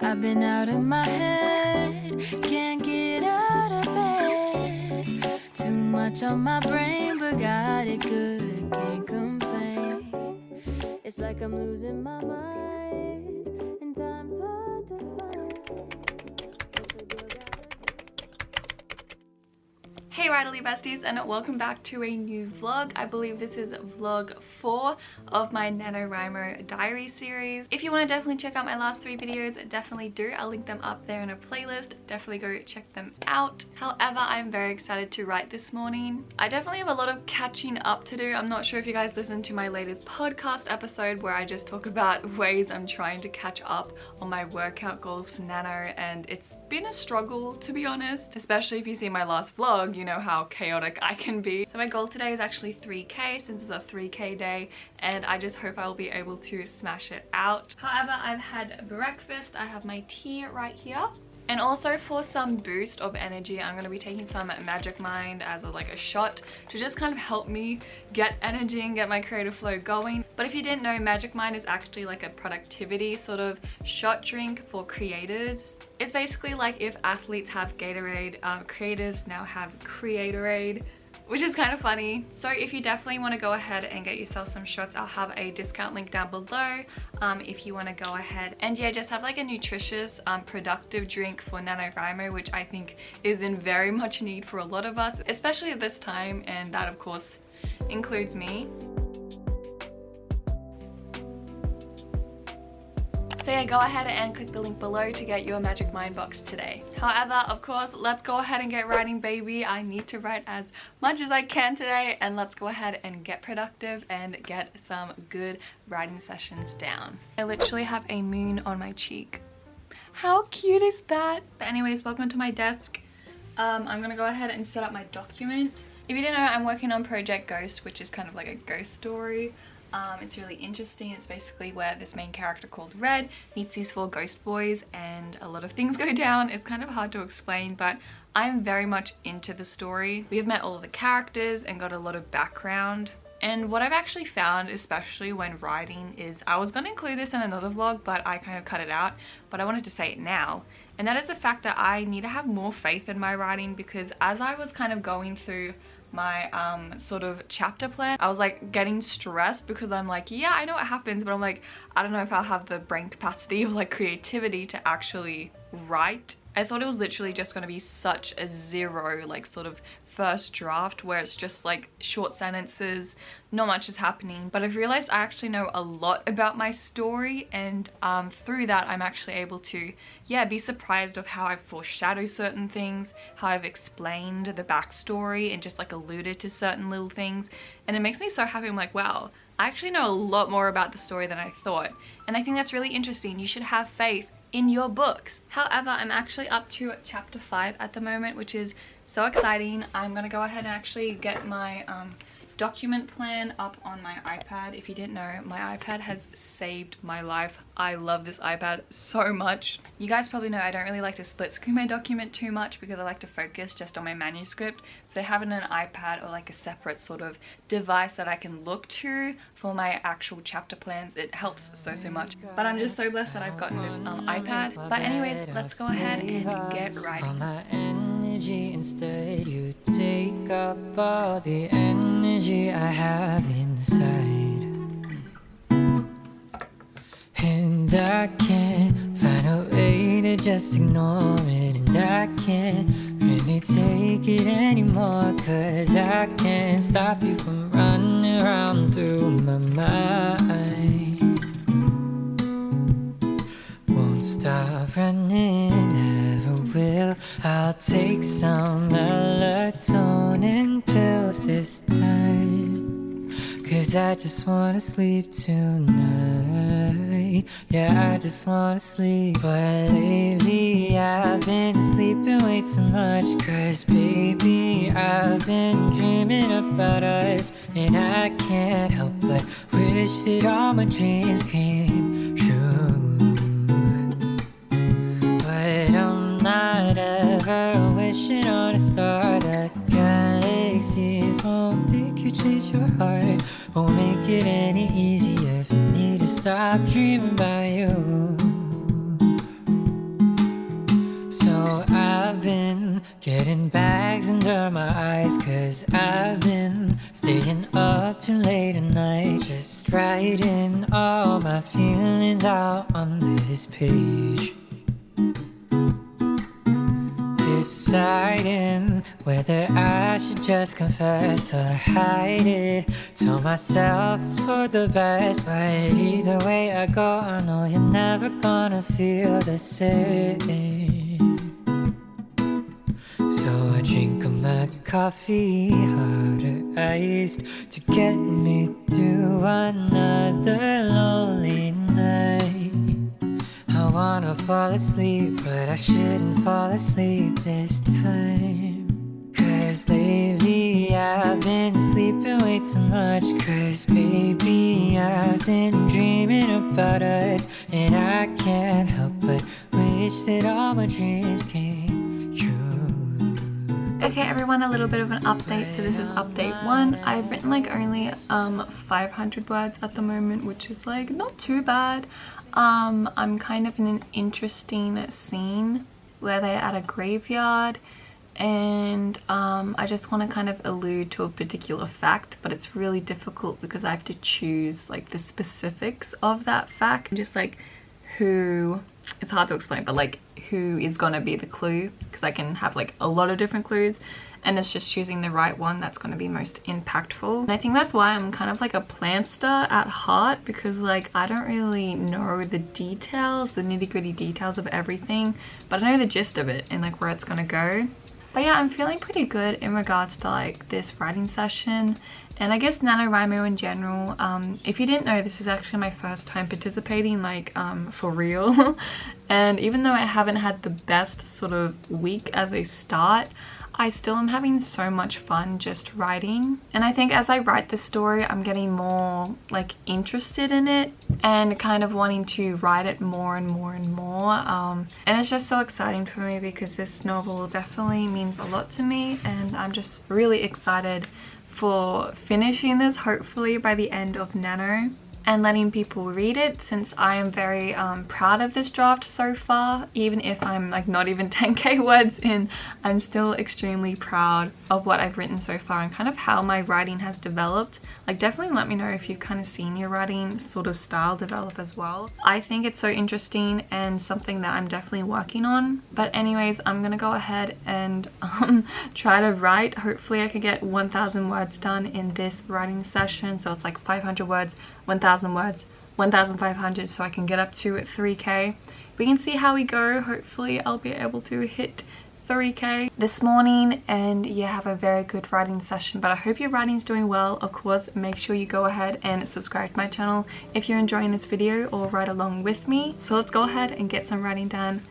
I've been out of my head, can't get out of bed. Too much on my brain, but got it good, can't complain. It's like I'm losing my mind, and time's hard to find. Hey Writerly besties, and welcome back to a new vlog. I believe this is vlog 4 of my NaNoWRIMO diary series. If you want to definitely check out my last 3 videos, definitely do. I'll link them up there in a playlist. Definitely go check them out. However, I'm very excited to write this morning. I definitely have a lot of catching up to do. I'm not sure if you guys listened to my latest podcast episode where I just talk about ways I'm trying to catch up on my workout goals for Nano, and it's been a struggle, to be honest. Especially if you see my last vlog, you know how chaotic I can be. So my goal today is actually 3K, since it's a 3K day, and I just hope I will be able to smash it out. However, I've had breakfast. I have my tea right here. And also for some boost of energy, I'm going to be taking some Magic Mind as like a shot to just kind of help me get energy and get my creative flow going. But if you didn't know, Magic Mind is actually like a productivity sort of shot drink for creatives. It's basically like if athletes have Gatorade, creatives now have Creatorade, which is kind of funny. So if you definitely want to go ahead and get yourself some shots, I'll have a discount link down below if you want to go ahead and yeah, just have like a nutritious productive drink for NaNoWRIMO, which I think is in very much need for a lot of us, especially at this time, and that of course includes me. So yeah, go ahead and click the link below to get your Magic Mind box today. However, of course, let's go ahead and get writing, baby. I need to write as much as I can today, and let's go ahead and get productive and get some good writing sessions down. I literally have a moon on my cheek. How cute is that? But anyways, welcome to my desk. I'm gonna go ahead and set up my document. If you didn't know, I'm working on Project Ghost, which is kind of like a ghost story. It's really interesting. It's basically where this main character called Red meets these 4 ghost boys and a lot of things go down. It's kind of hard to explain, but I'm very much into the story. We have met all of the characters and got a lot of background. And what I've actually found, especially when writing, is I was going to include this in another vlog, but I kind of cut it out, but I wanted to say it now. And that is the fact that I need to have more faith in my writing, because as I was kind of going through my sort of chapter plan, I was like getting stressed because I'm like, yeah, I know what happens, but I'm like, I don't know if I'll have the brain capacity or like creativity to actually write. I thought it was literally just going to be such a zero like sort of first draft where it's just like short sentences, not much is happening. But I've realized I actually know a lot about my story, and through that I'm actually able to, yeah, be surprised of how I've foreshadowed certain things, how I've explained the backstory and just like alluded to certain little things, and it makes me so happy. I'm like, wow, I actually know a lot more about the story than I thought, and I think that's really interesting. You should have faith in your books. However, I'm actually up to chapter 5 at the moment, which is so exciting. I'm gonna go ahead and actually get my document plan up on my iPad. If you didn't know, my iPad has saved my life. I love this iPad so much. You guys probably know I don't really like to split screen my document too much because I like to focus just on my manuscript. So having an iPad or like a separate sort of device that I can look to for my actual chapter plans, it helps so much. But I'm just so blessed that I've gotten this iPad. But anyways, let's go ahead and get writing. Instead you take up all the energy I have inside, and I can't find a way to just ignore it, and I can't really take it anymore, 'cause I can't stop you from running around through my mind. Won't stop running, never will. I'll take some melatonin pills this time, 'cause I just wanna sleep tonight. Yeah, I just wanna sleep. But lately I've been sleeping way too much, 'cause baby, I've been dreaming about us, and I can't help but wish that all my dreams came true. But I'm not ever wishing on a star. The galaxies won't make you change your heart, won't make it any easier for me to stop dreaming about you. Getting bags under my eyes, 'cause I've been staying up too late at night, just writing all my feelings out on this page. Deciding whether I should just confess or hide it. Tell myself it's for the best, but either way I go, I know you're never gonna feel the same. So I drink up my coffee, harder iced, to get me through another lonely night. I wanna fall asleep, but I shouldn't fall asleep this time. 'Cause lately I've been sleeping way too much. 'Cause baby, I've been dreaming about us, and I can't help but wish that all my dreams came true. Okay everyone, a little bit of an update. So this is update 1. I've written like only 500 words at the moment, which is like not too bad. I'm kind of in an interesting scene where they're at a graveyard, and I just want to kind of allude to a particular fact, but it's really difficult because I have to choose like the specifics of that fact, just like who, it's hard to explain, but like who is gonna be the clue, because I can have like a lot of different clues, and it's just choosing the right one that's going to be most impactful. And I think that's why I'm kind of like a planster at heart, because like I don't really know the details, the nitty-gritty details of everything, but I know the gist of it and like where it's going to go. But yeah, I'm feeling pretty good in regards to like this writing session, and I guess NaNoWriMo in general. If you didn't know, this is actually my first time participating like for real. And even though I haven't had the best sort of week as a start, I still am having so much fun just writing. And I think as I write this story, I'm getting more like interested in it and kind of wanting to write it more and more and more. And it's just so exciting for me because this novel definitely means a lot to me, and I'm just really excited for finishing this hopefully by the end of Nano and letting people read it, since I am very proud of this draft so far. Even if I'm like not even 10k words in, I'm still extremely proud of what I've written so far and kind of how my writing has developed. Like definitely let me know if you've kind of seen your writing sort of style develop as well. I think it's so interesting and something that I'm definitely working on. But anyways, I'm gonna go ahead and try to write. Hopefully I could get 1000 words done in this writing session. So it's like 500 words, 1000 words, 1500, so I can get up to 3k. We can see how we go. Hopefully I'll be able to hit 3k this morning and yeah, have a very good writing session. But I hope your writing's doing well. Of course, make sure you go ahead and subscribe to my channel if you're enjoying this video or write along with me. So let's go ahead and get some writing done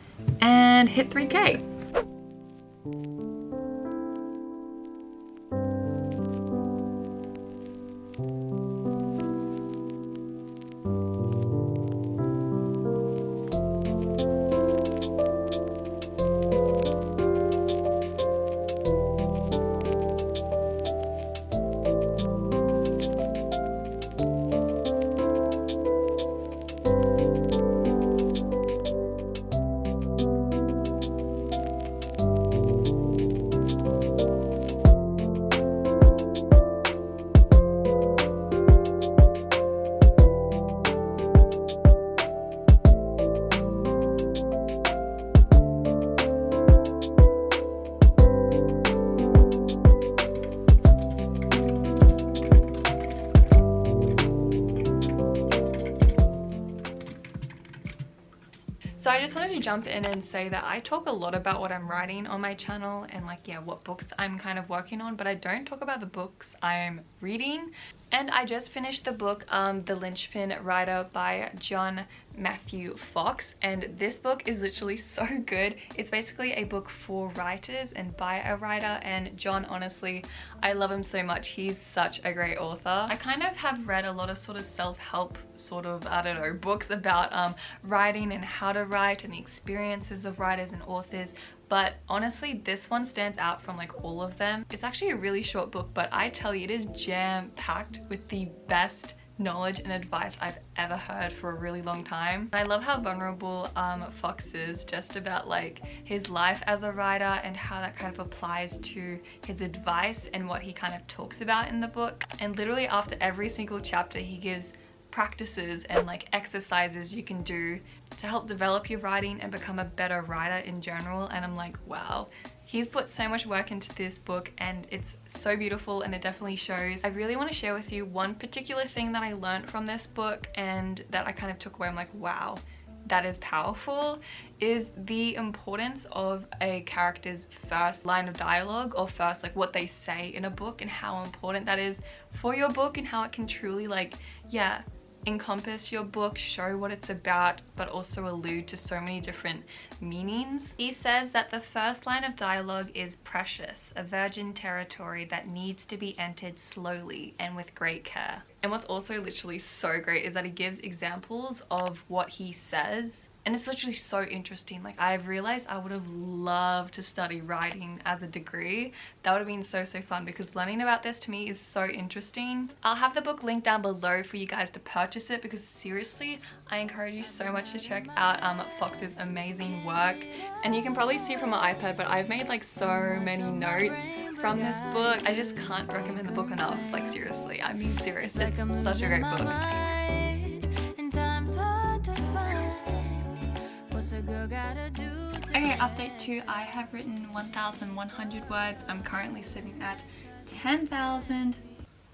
and hit 3k. So I just wanted to jump in and say that I talk a lot about what I'm writing on my channel and like, yeah, what books I'm kind of working on, but I don't talk about the books I'm reading. And I just finished the book, The Linchpin Writer by John Matthew Fox, and this book is literally so good. It's basically a book for writers and by a writer, and John, honestly, I love him so much. He's such a great author. I kind of have read a lot of sort of self-help sort of, I don't know, books about writing and how to write and the experiences of writers and authors, but honestly this one stands out from like all of them. It's actually a really short book, but I tell you, it is jam-packed with the best knowledge and advice I've ever heard for a really long time. I love how vulnerable Fox is just about like his life as a writer and how that kind of applies to his advice and what he kind of talks about in the book. And literally after every single chapter he gives practices and like exercises you can do to help develop your writing and become a better writer in general. And I'm like, wow, he's put so much work into this book and it's so beautiful and it definitely shows. I really want to share with you one particular thing that I learned from this book and that I kind of took away. I'm like, wow, that is powerful, is the importance of a character's first line of dialogue, or first like what they say in a book, and how important that is for your book and how it can truly like, yeah, encompass your book, show what it's about, but also allude to so many different meanings. He says that the first line of dialogue is precious, a virgin territory that needs to be entered slowly and with great care. And what's also literally so great is that he gives examples of what he says. And it's literally so interesting. Like, I've realized I would have loved to study writing as a degree. That would have been so fun, because learning about this to me is so interesting. I'll have the book linked down below for you guys to purchase it, because seriously, I encourage you so much to check out Fox's amazing work. And you can probably see from my iPad, but I've made like so many notes from this book. I just can't recommend the book enough. Like, seriously, I mean serious. It's such a great book. Okay, update 2. I have written 1,100 words. I'm currently sitting at 10,000.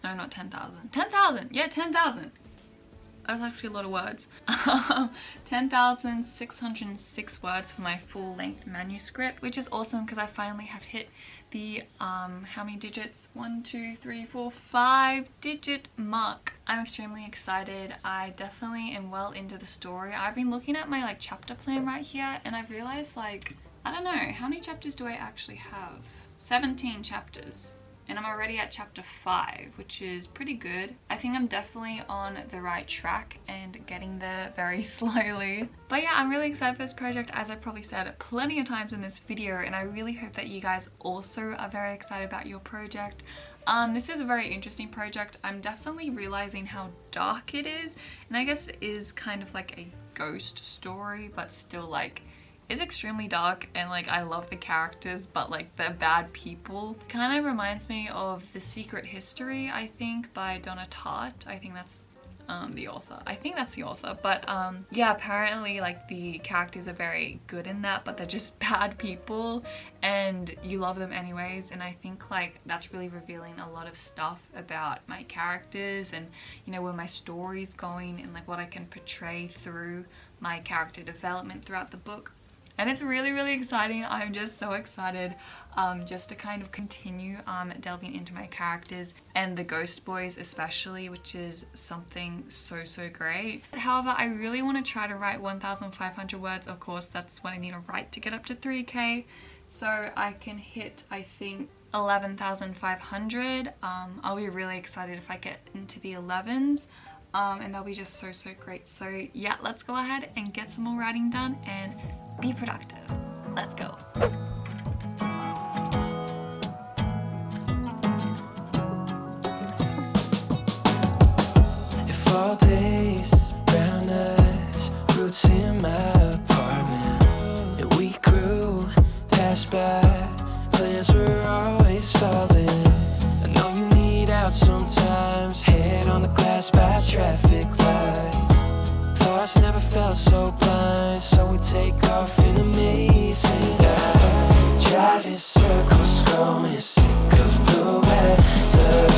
No, not 10,000. 10,000! Yeah, 10,000! That's actually a lot of words. 10,606 words for my full-length manuscript, which is awesome because I finally have hit the, how many digits? 1, 2, 3, 4, 5 digit mark. I'm extremely excited. I definitely am well into the story. I've been looking at my like chapter plan right here, and I've realized like, I don't know, how many chapters do I actually have? 17 chapters. And I'm already at chapter 5, which is pretty good. I think I'm definitely on the right track and getting there very slowly. But yeah, I'm really excited for this project, as I probably said plenty of times in this video, and I really hope that you guys also are very excited about your project. This is a very interesting project. I'm definitely realizing how dark it is, and I guess it is kind of like a ghost story, but still like, it's extremely dark, and like I love the characters, but like the bad people kind of reminds me of The Secret History, I think, by Donna Tartt. I think that's the author. I think that's the author. But yeah, apparently like the characters are very good in that, but they're just bad people and you love them anyways. And I think like that's really revealing a lot of stuff about my characters and, you know, where my story's going and like what I can portray through my character development throughout the book. And it's really exciting. I'm just so excited just to kind of continue delving into my characters and the Ghost Boys especially, which is something so great. However, I really want to try to write 1,500 words. Of course, that's what I need to write to get up to 3K. So I can hit, I think, 11,500. I'll be really excited if I get into the 11s. And that'll be just so great. So yeah, let's go ahead and get some more writing done and be productive. Let's go. If all days, brown eyes, roots in my apartment, and we grew, passed by, plans were always falling. I know you need out sometimes, head on the glass by traffic lights. Thoughts never felt so blind, so we take off in amazing dive. Driving circles, growing sick of the weather.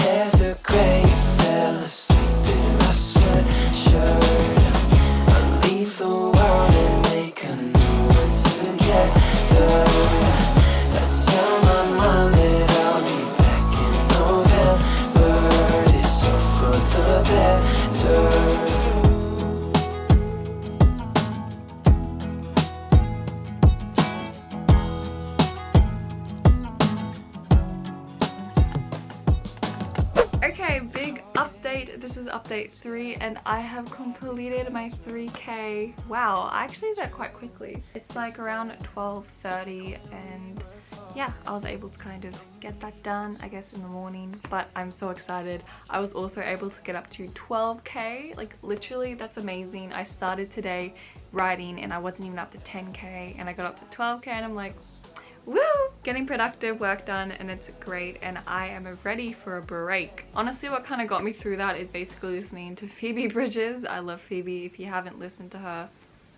Heather gray, fell asleep in my sweatshirt. I leave the world and make a new one together. That's how my mind that I'll be back in November. It's all for the better. Okay, big update. This is update 3 and I have completed my 3K. Wow, I actually did that quite quickly. It's like around 12:30 and yeah, I was able to kind of get that done, I guess, in the morning, but I'm so excited. I was also able to get up to 12k, like literally that's amazing. I started today writing and I wasn't even up to 10k, and I got up to 12k, and I'm like, woo! Getting productive work done, and it's great, and I am ready for a break. Honestly, what kind of got me through that is basically listening to Phoebe Bridgers. I love Phoebe. If you haven't listened to her,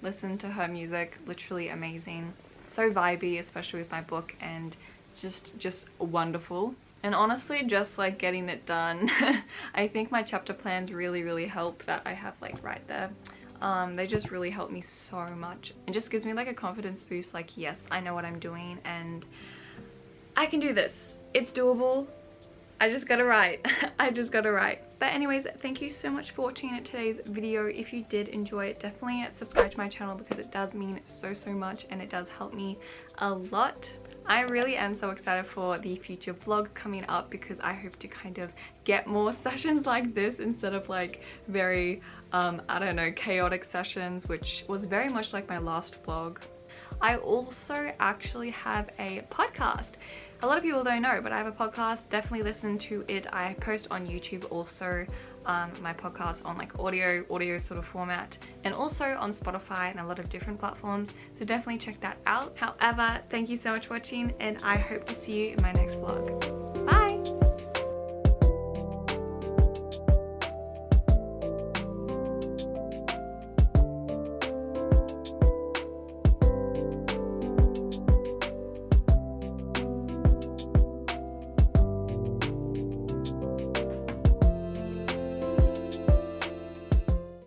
listen to her music. Literally amazing. So vibey, especially with my book, and just wonderful. And honestly, just like getting it done, I think my chapter plans really help that I have like right there. They just really help me so much. It just gives me like a confidence boost, like yes, I know what I'm doing and I can do this. It's doable. I just gotta write. I just gotta write. But anyways, thank you so much for watching today's video. If you did enjoy it, definitely subscribe to my channel because it does mean so much and it does help me a lot. I really am so excited for the future vlog coming up because I hope to kind of get more sessions like this instead of like very, I don't know, chaotic sessions, which was very much like my last vlog. I also actually have a podcast. A lot of people don't know, but I have a podcast. Definitely listen to it. I post on YouTube also, my podcast on like audio sort of format, and also on Spotify and a lot of different platforms. So definitely check that out. However, thank you so much for watching, and I hope to see you in my next vlog.